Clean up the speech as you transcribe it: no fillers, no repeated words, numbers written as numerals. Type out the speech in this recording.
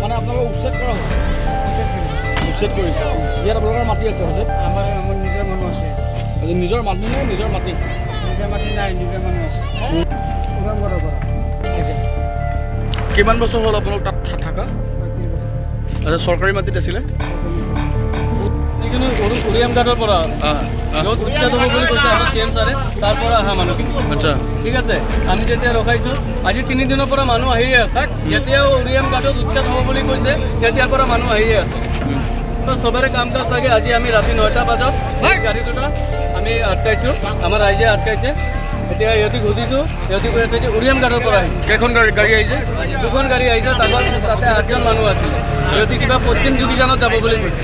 মানে আপোনালোকক উচ্ছেদ কৰা হ'ব উচ্ছেদ কৰিছে ইয়াত আপোনালোকৰ মাটি আছে উচ্ছেদ আমাৰ নিজৰ মানুহ আছে নিজৰ মানুহ নে নিজৰ মাটি নিজৰ মাটি নাই নিজৰ মানুহ আছে উৰামগড়ৰ পৰা আহিছে কিমান বছৰ হ'ল আপোনালোক তাত থকা আচ্ছা চৰকাৰী মাটিত আছিলে যিকোনো উৰিয়াম ঘাটৰ পৰা য'ত উচ্ছেদ হ'ব বুলি কৈছে আমাৰ চি এম ছাৰে তাৰ পৰা অহা মানুহখিনি আচ্ছা ঠিক আছে আমি যেতিয়া ৰখাইছোঁ আজি 3 দিনৰ পৰা মানুহ আহিয়ে আছে যেতিয়াও উৰিয়াম ঘাটত উচ্ছেদ হ'ব বুলি কৈছে তেতিয়াৰ পৰা মানুহ আহিয়ে আছে তো চবৰে কাম কাজ থাকে আজি আমি ৰাতি 9টা বজাত গাড়ী দুটা আমি আটকাইছোঁ আমাৰ ৰাইজে আটকাইছে এতিয়া ইহঁতি সুধিছোঁ ইহঁতি কৈ আছে যে উৰিয়াম ঘাটৰ পৰা আহিছে কেইখন গাড়ী আহিছে দুখন গাড়ী আহিছে তাতে 8জন মানুহ আছিলে ইহঁতি কিবা পশ্চিম ডিভিজনত যাব বুলি কৈছে